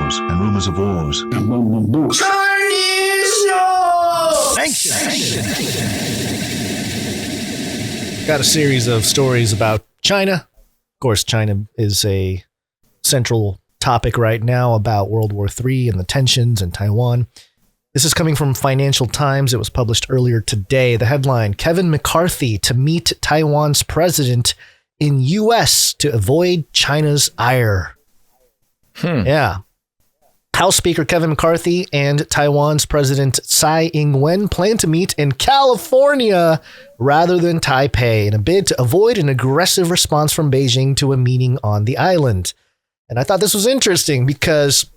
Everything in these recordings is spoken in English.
wars and rumors of wars. Chinese show! Sanctions. Got a series of stories about China. Of course, China is a central topic right now about World War III and the tensions in Taiwan. This is coming from Financial Times. It was published earlier today. The headline, Kevin McCarthy to meet Taiwan's president in U.S. to avoid China's ire. Yeah. House Speaker Kevin McCarthy and Taiwan's President Tsai Ing-wen plan to meet in California rather than Taipei in a bid to avoid an aggressive response from Beijing to a meeting on the island. And I thought this was interesting because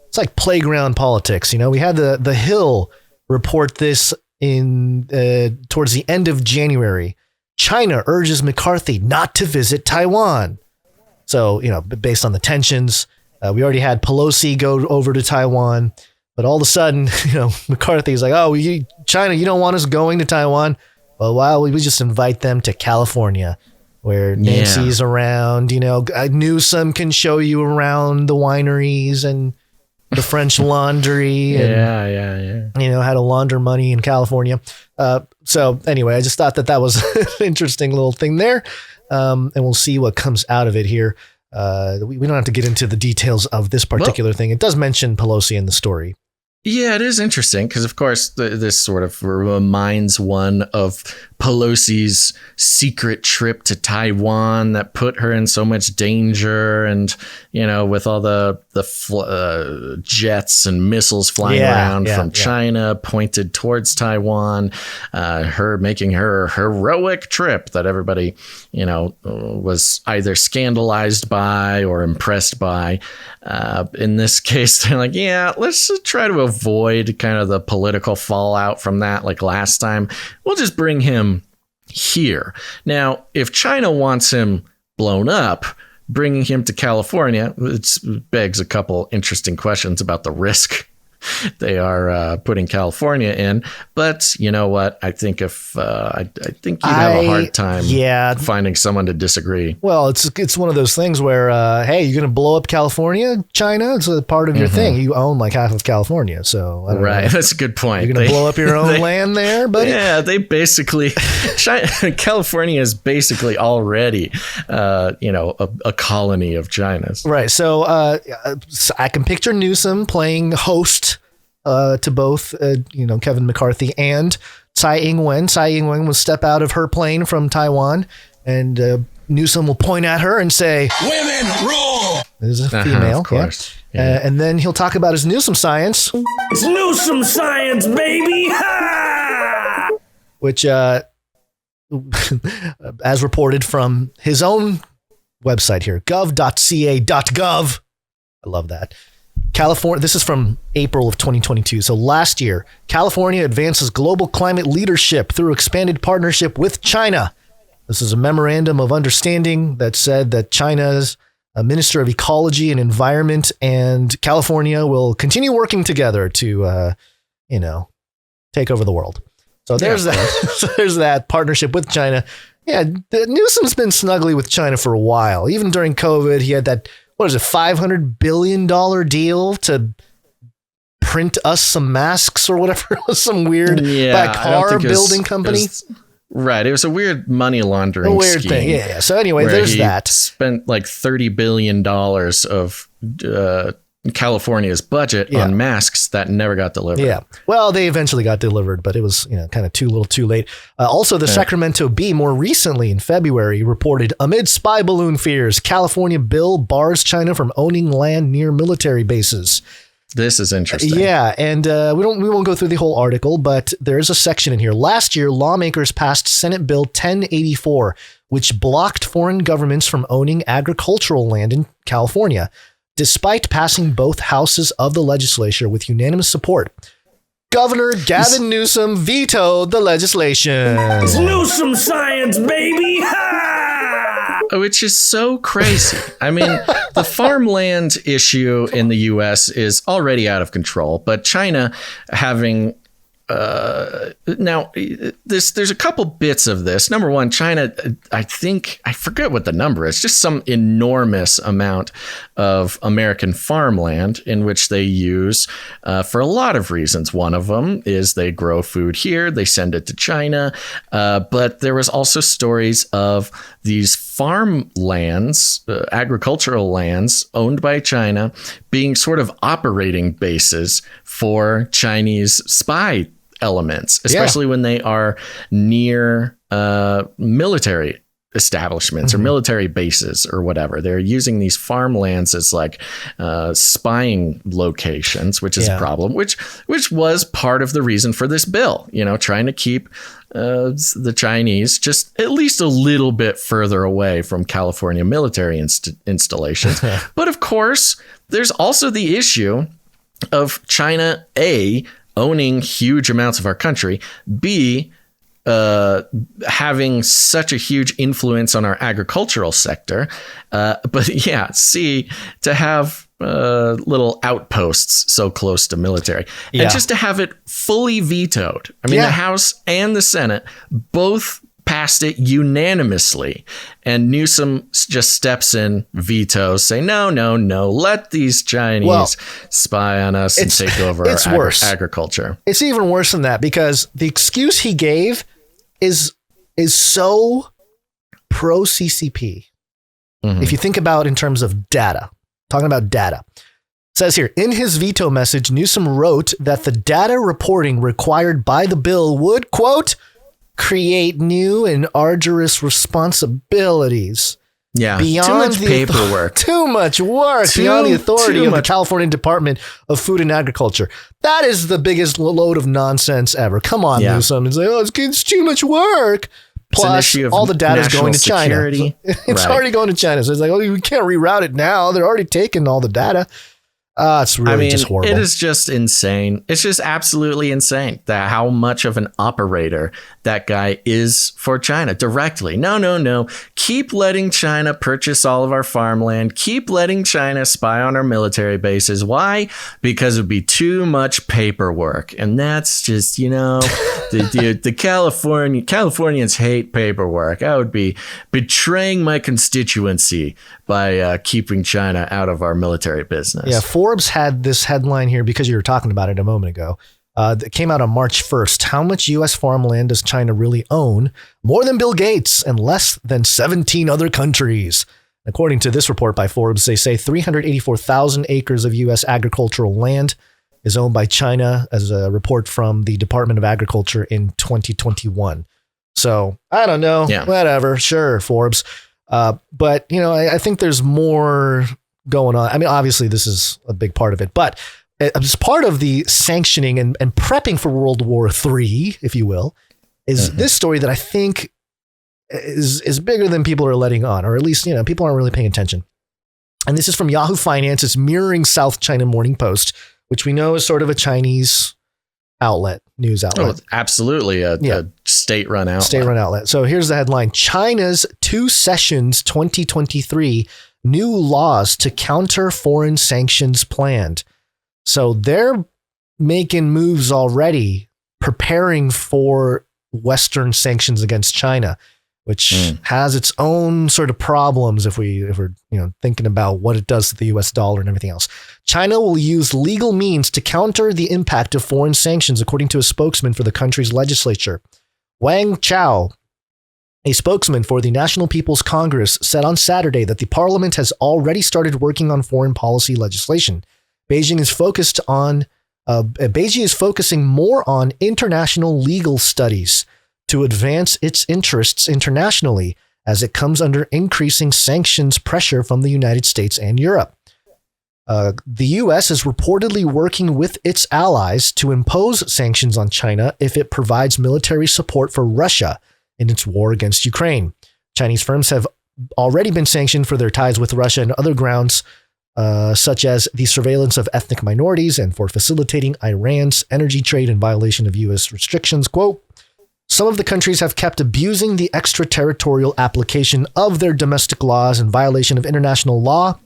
it's like playground politics. You know, we had the Hill report this in towards the end of January. China urges McCarthy not to visit Taiwan. So, you know, based on the tensions, we already had Pelosi go over to Taiwan, but all of a sudden, you know, McCarthy's like, oh, China, you don't want us going to Taiwan? Well, why we just invite them to California, where Nancy's around, you know, Newsom can show you around the wineries and the French Laundry. And, you know, had a launder money in California. So anyway, I just thought that was an interesting little thing there. And we'll see what comes out of it here. We don't have to get into the details of this particular thing. It does mention Pelosi in the story. Yeah, it is interesting because, of course, this sort of reminds one of Pelosi's secret trip to Taiwan that put her in so much danger. And, you know, with all the jets and missiles flying around from China pointed towards Taiwan, her making her heroic trip that everybody, you know, was either scandalized by or impressed by. In this case, they're like, yeah, let's try to avoid kind of the political fallout from that like last time. We'll just bring him here. Now, if China wants him blown up, bringing him to California, it begs a couple interesting questions about the risk they are putting California in. But you know what? I think I think you'd have a hard time finding someone to disagree. Well, it's one of those things where, hey, you're going to blow up California, China? It's a part of your thing. You own like half of California. So I don't know. That's a good point. You're going to blow up your own land there, buddy? Yeah, they basically, California is basically already, you know, a colony of China's. Right. So I can picture Newsom playing host to both, you know, Kevin McCarthy and Tsai Ing-wen. Tsai Ing-wen will step out of her plane from Taiwan, and Newsom will point at her and say, "Women rule." This is a female, of course. And then he'll talk about his Newsom science. It's Newsom science, baby! Ha! Which, as reported from his own website here, gov.ca.gov. I love that. California, this is from April of 2022. So last year, California advances global climate leadership through expanded partnership with China. This is a memorandum of understanding that said that China's Minister of Ecology and Environment and California will continue working together to, you know, take over the world. So there's that. There's that partnership with China. Yeah, Newsom's been snuggly with China for a while. Even during COVID, he had that, what is it, $500 billion deal to print us some masks or whatever. It was some weird car building company. Right. It was a weird money laundering scheme. Thing. Yeah. So anyway, there's that. Spent like $30 billion of California's budget on masks that never got delivered. Yeah. Well, they eventually got delivered, but it was, you know, kind of too little too late. Also, the Sacramento Bee more recently in February reported, amid spy balloon fears, California bill bars China from owning land near military bases. This is interesting. Yeah, and we won't go through the whole article, but there's a section in here. Last year, lawmakers passed Senate Bill 1084, which blocked foreign governments from owning agricultural land in California, despite passing both houses of the legislature with unanimous support. Governor Gavin Newsom vetoed the legislation. It's Newsom science, baby! Ha! Which is so crazy. I mean, the farmland issue in the U.S. is already out of control, but China having now there's a couple bits of this. Number one, China, I forget what the number is, just some enormous amount of American farmland in which they use for a lot of reasons. One of them is they grow food here, they send it to China. But there was also stories of these farmlands, agricultural lands owned by China being sort of operating bases for Chinese spy elements, especially when they are near military establishments or military bases or whatever. They're using these farmlands as like spying locations, which is a problem, which was part of the reason for this bill, trying to keep the Chinese just at least a little bit further away from California military installations. But of course, there's also the issue of China, A, owning huge amounts of our country, B, having such a huge influence on our agricultural sector, but yeah, C, to have little outposts so close to military, and just to have it fully vetoed. I mean, the House and the Senate both passed it unanimously, and Newsom just steps in, vetoes, say no, let these Chinese spy on us and take over our agriculture. It's even worse than that, because the excuse he gave is so pro CCP. If you think about in terms of data, talking about data, it says here, in his veto message, Newsom wrote that the data reporting required by the bill would, quote, create new and arduous responsibilities. Yeah, beyond too much paperwork. Too much work beyond the authority of the California Department of Food and Agriculture. That is the biggest load of nonsense ever. Come on, Newsom. It's like, it's too much work. Plus, all the data is going to China. It's already going to China. So it's like, we can't reroute it now. They're already taking all the data. It's really just horrible. It is just insane. It's just absolutely insane that how much of an operator that guy is for China directly. No. Keep letting China purchase all of our farmland. Keep letting China spy on our military bases. Why? Because it would be too much paperwork. And that's just, the Californians hate paperwork. I would be betraying my constituency by keeping China out of our military business. Yeah, Forbes had this headline here because you were talking about it a moment ago. That came out on March 1st. How much U.S. farmland does China really own? More than Bill Gates and less than 17 other countries. According to this report by Forbes, they say 384,000 acres of U.S. agricultural land is owned by China, as a report from the Department of Agriculture in 2021. So I don't know. Yeah. Whatever. Sure, Forbes. But, I think there's more going on. I mean, obviously, this is a big part of it, but as part of the sanctioning and prepping for World War III, if you will, is this story that I think is bigger than people are letting on, or at least, people aren't really paying attention. And this is from Yahoo Finance. It's mirroring South China Morning Post, which we know is sort of a Chinese news outlet. Oh, absolutely. A state-run outlet. State-run outlet. So here's the headline. China's Two Sessions 2023, new laws to counter foreign sanctions planned. So they're making moves already, preparing for Western sanctions against China, which has its own sort of problems if we're thinking about what it does to the US dollar and everything else. China will use legal means to counter the impact of foreign sanctions, according to a spokesman for the country's legislature. Wang Chao, a spokesman for the National People's Congress, said on Saturday that the parliament has already started working on foreign policy legislation. Beijing is focusing more on international legal studies to advance its interests internationally as it comes under increasing sanctions pressure from the United States and Europe. The U.S. is reportedly working with its allies to impose sanctions on China if it provides military support for Russia in its war against Ukraine. Chinese firms have already been sanctioned for their ties with Russia and other grounds, such as the surveillance of ethnic minorities and for facilitating Iran's energy trade in violation of U.S. restrictions. Quote, some of the countries have kept abusing the extraterritorial application of their domestic laws in violation of international law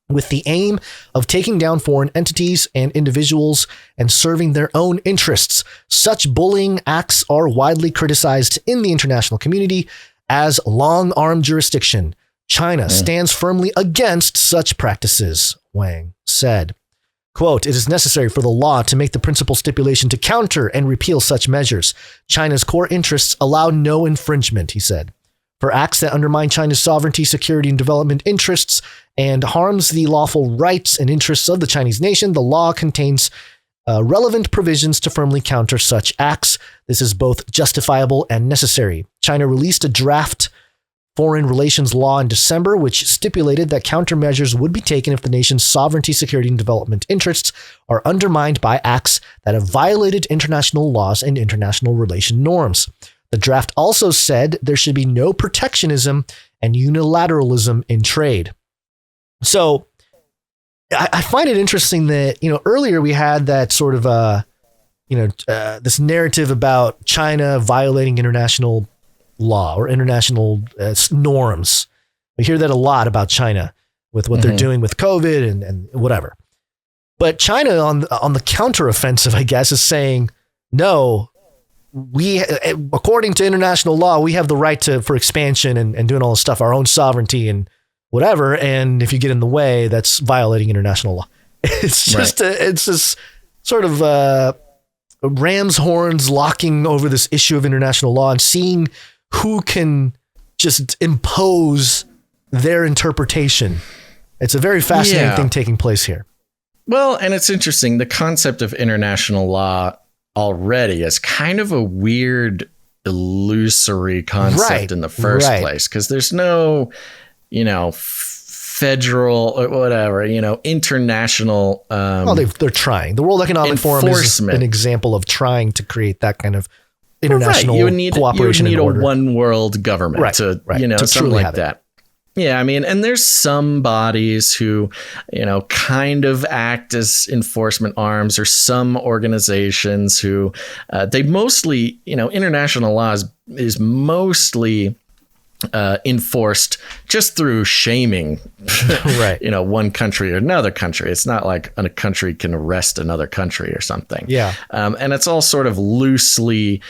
with the aim of taking down foreign entities and individuals and serving their own interests. Such bullying acts are widely criticized in the international community as long-arm jurisdiction. China stands firmly against such practices, Wang said. Quote, it is necessary for the law to make the principal stipulation to counter and repeal such measures. China's core interests allow no infringement, he said. For acts that undermine China's sovereignty, security, and development interests and harms the lawful rights and interests of the Chinese nation, the law contains relevant provisions to firmly counter such acts. This is both justifiable and necessary. China released a draft foreign relations law in December, which stipulated that countermeasures would be taken if the nation's sovereignty, security, and development interests are undermined by acts that have violated international laws and international relation norms. The draft also said there should be no protectionism and unilateralism in trade. So I find it interesting that, earlier we had that sort of, this narrative about China violating international law or international norms. We hear that a lot about China with what they're doing with COVID and whatever. But China on the counteroffensive, I guess, is saying, no, according to international law, we have the right for expansion and doing all this stuff, our own sovereignty and whatever. And if you get in the way, that's violating international law. It's just, it's this sort of ram's horns locking over this issue of international law and seeing who can just impose their interpretation. It's a very fascinating thing taking place here. Well, and it's interesting. The concept of international law already is kind of a weird, illusory concept in the first place, because there's no, federal or whatever, international. Well, they're trying. The World Economic Forum is an example of trying to create that kind of international cooperation. You would need and order. A one world government to something like that. Yeah, I mean, and there's some bodies who, kind of act as enforcement arms, or some organizations who they mostly, international law is mostly enforced just through shaming, one country or another country. It's not like a country can arrest another country or something. Yeah. And it's all sort of loosely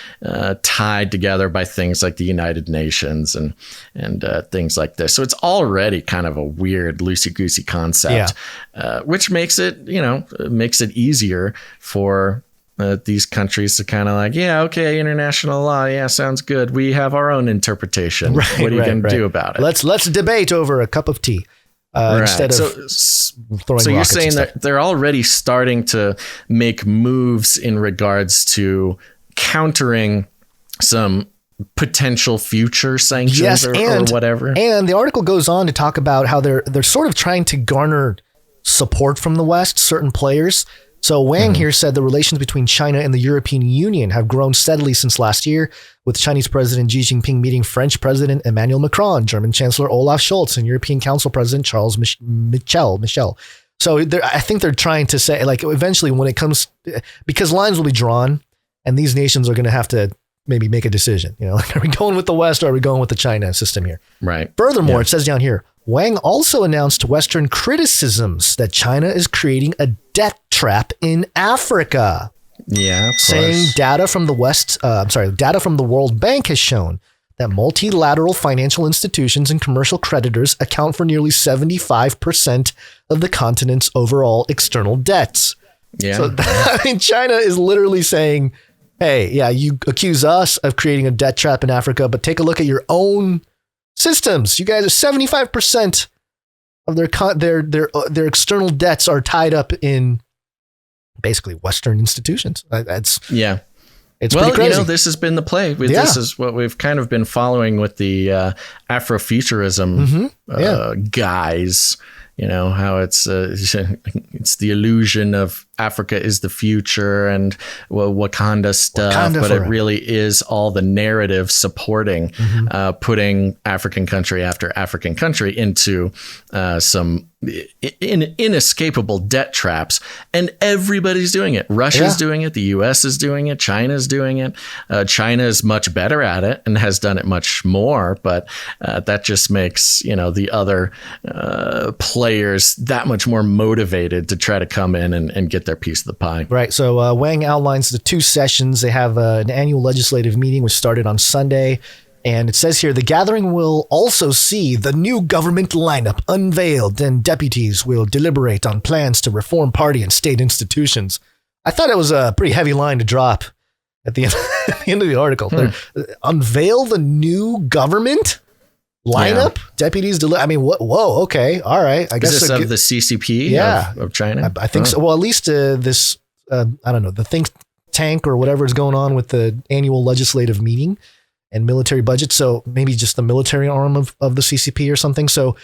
tied together by things like the United Nations and things like this. So it's already kind of a weird loosey-goosey concept, which makes it easier for these countries to kind of like, international law. Yeah, sounds good. We have our own interpretation. What are you going to do about it? Let's debate over a cup of tea instead of throwing. So you're saying that they're already starting to make moves in regards to countering some potential future sanctions or whatever. And the article goes on to talk about how they're sort of trying to garner support from the West, certain players. So Wang here said the relations between China and the European Union have grown steadily since last year, with Chinese President Xi Jinping meeting French President Emmanuel Macron, German Chancellor Olaf Scholz, and European Council President Charles Michel. So I think they're trying to say, like, eventually when it comes, because lines will be drawn and these nations are going to have to maybe make a decision. Like, are we going with the West or are we going with the China system here? Right. Furthermore, it says down here, Wang also announced Western criticisms that China is creating a debt trap in Africa. Yeah, of saying course. Data from the World Bank has shown that multilateral financial institutions and commercial creditors account for nearly 75% of the continent's overall external debts. Yeah. So, China is literally saying, hey, you accuse us of creating a debt trap in Africa, but take a look at your own systems. You guys are 75% of their external debts are tied up in basically Western institutions. It's pretty crazy. This has been the play. This is what we've kind of been following with the Afrofuturism guys. How it's the illusion of Africa is the future and Wakanda stuff, but it really is all the narrative supporting putting African country after African country into some inescapable debt traps, and everybody's doing it. Russia's doing it. The U.S. is doing it. China's doing it. China is much better at it and has done it much more, but that just makes, the other players that much more motivated to try to come in and get their piece of the pie. Right. So Wang outlines the 2 sessions. They have an annual legislative meeting, which started on Sunday. And it says here, the gathering will also see the new government lineup unveiled, and deputies will deliberate on plans to reform party and state institutions. I thought it was a pretty heavy line to drop at the end of the article. Unveil the new government lineup? Yeah. Deputies what? Whoa, okay, all right. I guess is this of the CCP of China? I think so. Well, at least this, I don't know, the think tank or whatever is going on with the annual legislative meeting and military budget. So maybe just the military arm of the CCP or something. So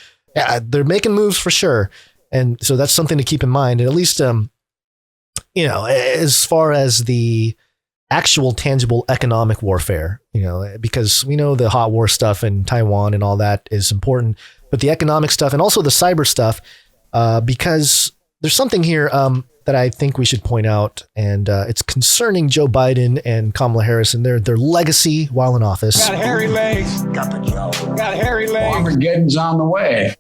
they're making moves for sure. And so that's something to keep in mind. And at least, as far as the actual tangible economic warfare, because we know the hot war stuff in Taiwan and all that is important, but the economic stuff and also the cyber stuff, because there's something here that I think we should point out, and it's concerning Joe Biden and Kamala Harris and their legacy while in office. Got hairy legs. Got hairy legs. Armageddon's on the way.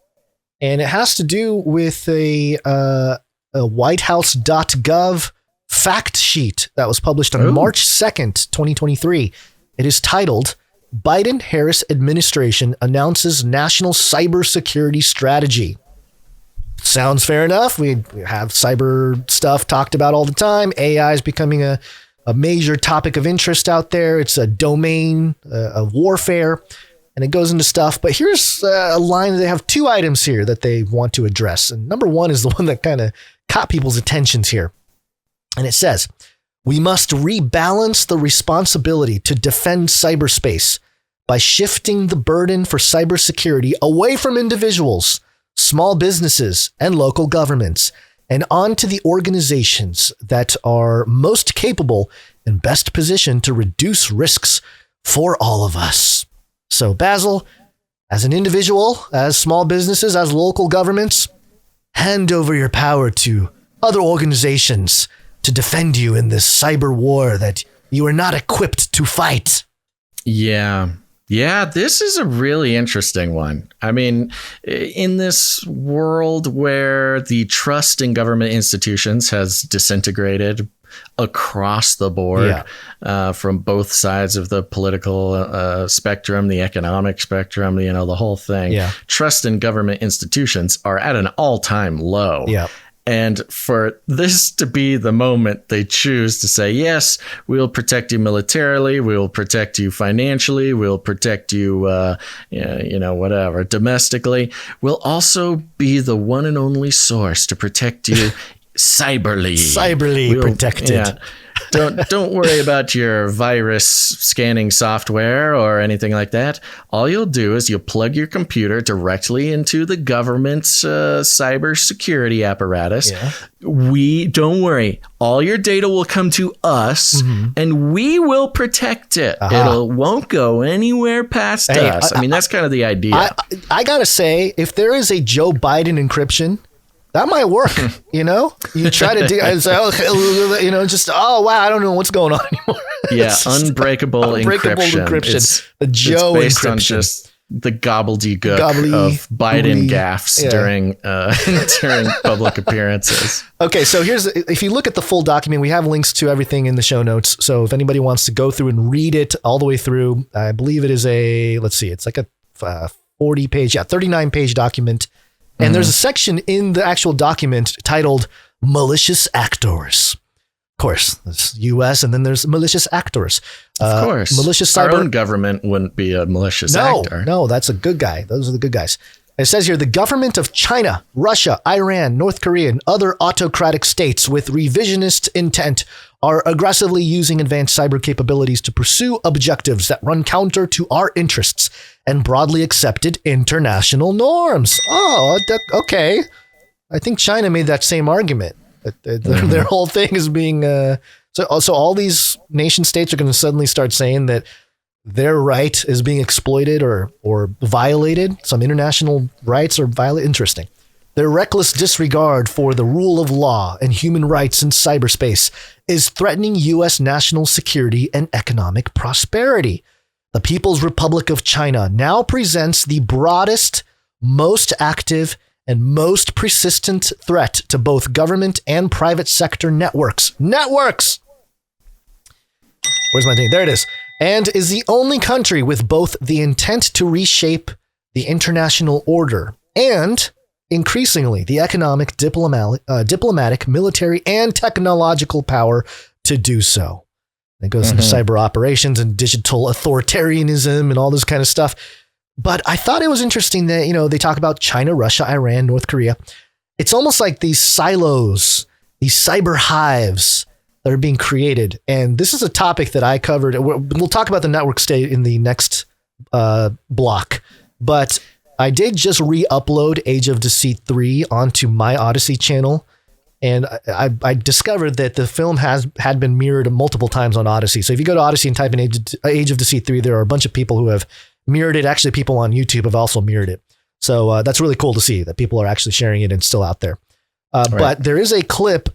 And it has to do with a whitehouse.gov fact sheet that was published on March 2nd, 2023. It is titled, Biden-Harris Administration Announces National Cybersecurity Strategy. Sounds fair enough. We have cyber stuff talked about all the time. AI is becoming a major topic of interest out there. It's a domain of warfare, and it goes into stuff. But here's a line. They have 2 items here that they want to address. And number 1 is the one that kind of caught people's attentions here. And it says, we must rebalance the responsibility to defend cyberspace by shifting the burden for cybersecurity away from individuals, small businesses, and local governments, and on to the organizations that are most capable and best positioned to reduce risks for all of us. So, Basil, as an individual, as small businesses, as local governments, hand over your power to other organizations to defend you in this cyber war that you are not equipped to fight. Yeah, this is a really interesting one. I mean, in this world where the trust in government institutions has disintegrated across the board, from both sides of the political spectrum, the economic spectrum, the whole thing, trust in government institutions are at an all-time low. Yeah. And for this to be the moment they choose to say, yes, we'll protect you militarily, we'll protect you financially, we'll protect you, whatever, domestically, we'll also be the one and only source to protect you cyberly. Cyberly protected. Yeah. Don't worry about your virus scanning software or anything like that. All you'll do is you'll plug your computer directly into the government's cybersecurity apparatus. Yeah. Don't worry. All your data will come to us, and we will protect it. It won't go anywhere past us. I mean, that's kind of the idea. I gotta say, if there is a Joe Biden encryption, that might work, You try to do, and say, wow, I don't know what's going on anymore. Yeah, unbreakable encryption. It's the Joe it's based encryption. On just the gobbledygook of Biden gaffes during public appearances. Okay, so if you look at the full document, we have links to everything in the show notes. So if anybody wants to go through and read it all the way through, I believe it is it's like a 39-page document. And there's a section in the actual document titled Malicious Actors. Of course, there's U.S. and then there's malicious actors. Of course. Malicious cyber. Our own government wouldn't be a malicious actor. No, that's a good guy. Those are the good guys. It says here, the government of China, Russia, Iran, North Korea, and other autocratic states with revisionist intent are aggressively using advanced cyber capabilities to pursue objectives that run counter to our interests and broadly accepted international norms. Oh, okay. I think China made that same argument. Their whole thing is being... So all these nation states are going to suddenly start saying that their right is being exploited or violated. Some international rights are violated. Interesting. Their reckless disregard for the rule of law and human rights in cyberspace is threatening U.S. national security and economic prosperity. The People's Republic of China now presents the broadest, most active, and most persistent threat to both government and private sector networks. Networks! Where's my thing? There it is. And is the only country with both the intent to reshape the international order and, increasingly, the economic, diplomatic, military, and technological power to do so. It goes into cyber operations and digital authoritarianism and all this kind of stuff. But I thought it was interesting that, you know, they talk about China, Russia, Iran, North Korea. It's almost like these silos, these cyber hives that are being created. And this is a topic that I covered. We'll talk about the network state in the next block. But I did just re-upload Age of Deceit 3 onto my Odyssey channel. And I discovered that the film had been mirrored multiple times on Odyssey. So if you go to Odyssey and type in Age of Deceit 3, there are a bunch of people who have mirrored it. Actually, people on YouTube have also mirrored it. So that's really cool to see that people are actually sharing it and still out there. Right. But there is a clip,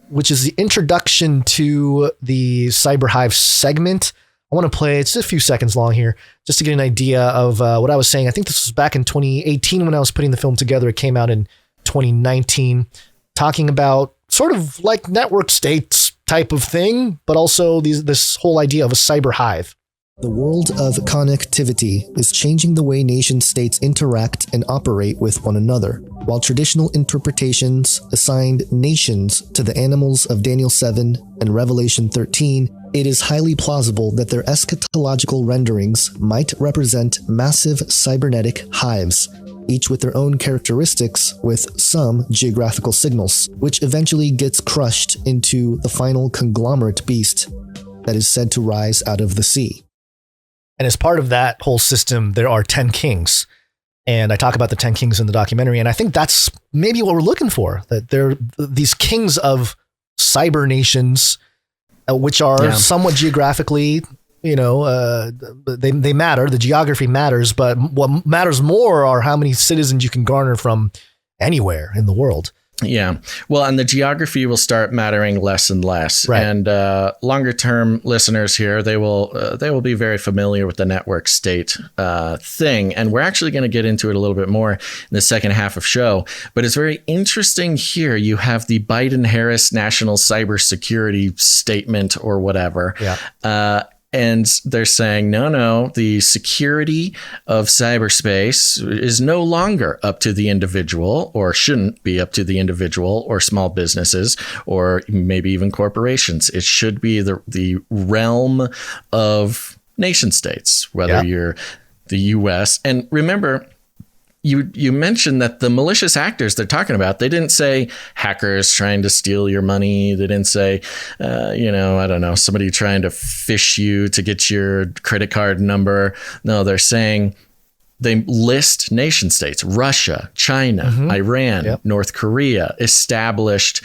which is the introduction to the Cyber Hive segment. I want to play. It's just a few seconds long here, just to get an idea of what I was saying. I think this was back in 2018 when I was putting the film together. It came out in 2019. Talking about sort of like network states type of thing, but also this whole idea of a cyber hive. The world of connectivity is changing the way nation states interact and operate with one another. While traditional interpretations assigned nations to the animals of Daniel 7 and Revelation 13, it is highly plausible that their eschatological renderings might represent massive cybernetic hives, each with their own characteristics with some geographical signals, which eventually gets crushed into the final conglomerate beast that is said to rise out of the sea. And as part of that whole system, there are 10 kings. And I talk about the 10 kings in the documentary, and I think that's maybe what we're looking for, that they're these kings of cyber nations, which are somewhat geographically, you know, they matter. The geography matters, but what matters more are how many citizens you can garner from anywhere in the world. Yeah. Well, and the geography will start mattering less and less. Right. And longer term listeners here, they will be very familiar with the network state thing. And we're actually going to get into it a little bit more in the second half of show. But it's very interesting here. You have the Biden-Harris National Cybersecurity Statement or whatever. Yeah. And they're saying, no, the security of cyberspace is no longer up to the individual, or shouldn't be up to the individual or small businesses or maybe even corporations. It should be the realm of nation states, whether you're the U.S. And remember, you mentioned that the malicious actors they're talking about, they didn't say hackers trying to steal your money. They didn't say, I don't know, somebody trying to phish you to get your credit card number. No, they're saying they list nation states, Russia, China, Iran, North Korea, established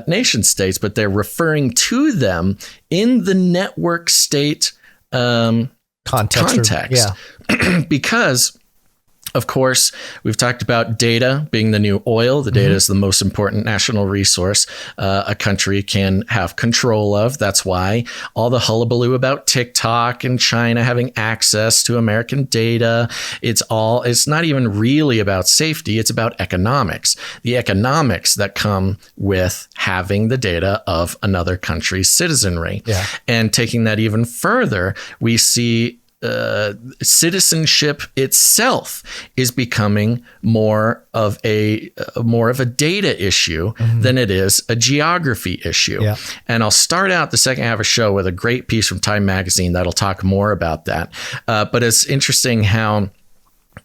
nation states, but they're referring to them in the network state context. Because, of course, we've talked about data being the new oil. The data is the most important national resource a country can have control of. That's why all the hullabaloo about TikTok and China having access to American data, it's not even really about safety. It's about economics. The economics that come with having the data of another country's citizenry. Yeah. And taking that even further, we see citizenship itself is becoming more of a data issue than it is a geography issue. Yeah. And I'll start out the second half of the show with a great piece from Time Magazine that'll talk more about that. But it's interesting how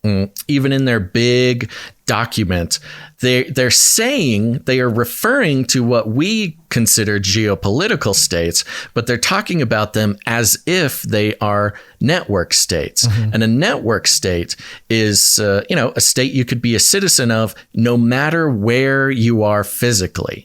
even in their big document, they're saying they are referring to what we consider geopolitical states, but they're talking about them as if they are network states. And a network state is, a state you could be a citizen of no matter where you are physically.